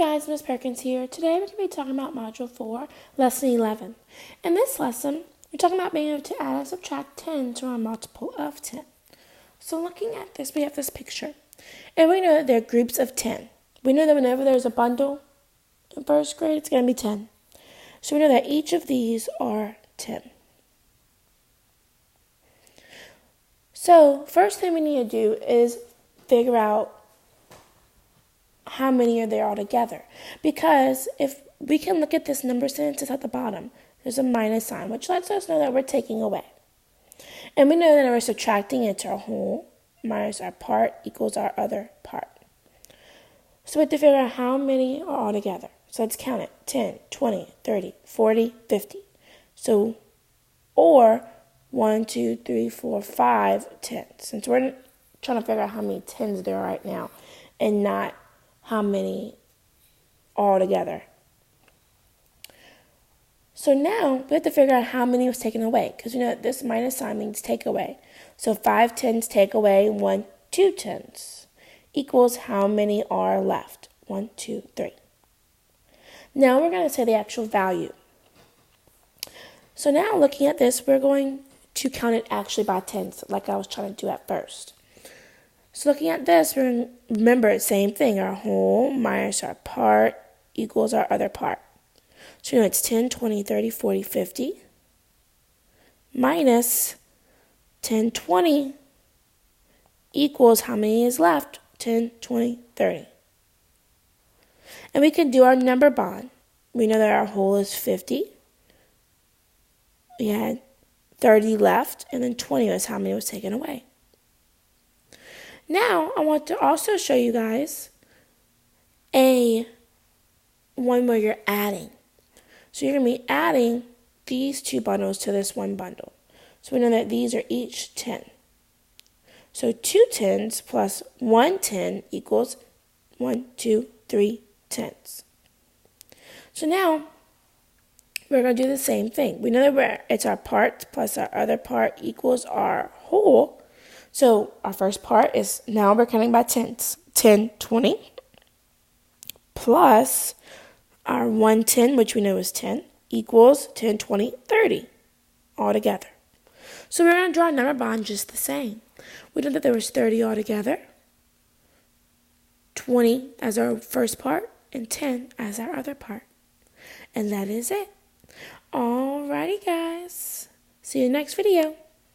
guys, Miss Perkins here. Today we're going to be talking about Module 4, Lesson 11. In this lesson, we're talking about being able to add and subtract 10 to a multiple of 10. So looking at this, we have this picture. And we know that there are groups of 10. We know that whenever there's a bundle in first grade, it's going to be 10. So we know that each of these are 10. So first thing we need to do is figure out how many are there all together. Because if we can look at this number sentence at the bottom, there's a minus sign, which lets us know that we're taking away. And we know that we're subtracting into our whole minus our part equals our other part. So we have to figure out how many are all together. So let's count it. 10, 20, 30, 40, 50. So, or 1, 2, 3, 4, 5 tens. Since we're trying to figure out how many tens there are right now and not how many all together. So now we have to figure out how many was taken away, because we know that this minus sign means take away. So 5 tens take away 1, 2 tens equals how many are left. 1, 2, 3. Now we're going to say the actual value. So now looking at this, we're going to count it actually by tens, like I was trying to do at first. So looking at this, remember, same thing. Our whole minus our part equals our other part. So you know it's 10, 20, 30, 40, 50 minus 10, 20 equals how many is left? 10, 20, 30. And we can do our number bond. We know that our whole is 50. We had 30 left, and then 20 was how many was taken away. Now, I want to also show you guys one where you're adding. So you're going to be adding these two bundles to this one bundle. So we know that these are each 10. So 2 tens plus 1 10 equals 1, 2, 3 tens. So now, we're going to do the same thing. We know that it's our part plus our other part equals our whole. So our first part is, now we're counting by tens. 10, 20, plus our 1 10, which we know is 10, equals 10, 20, 30, all together. So we're going to draw a number bond just the same. We know that there was 30 altogether, 20 as our first part, and 10 as our other part. And that is it. Alrighty, guys. See you next video.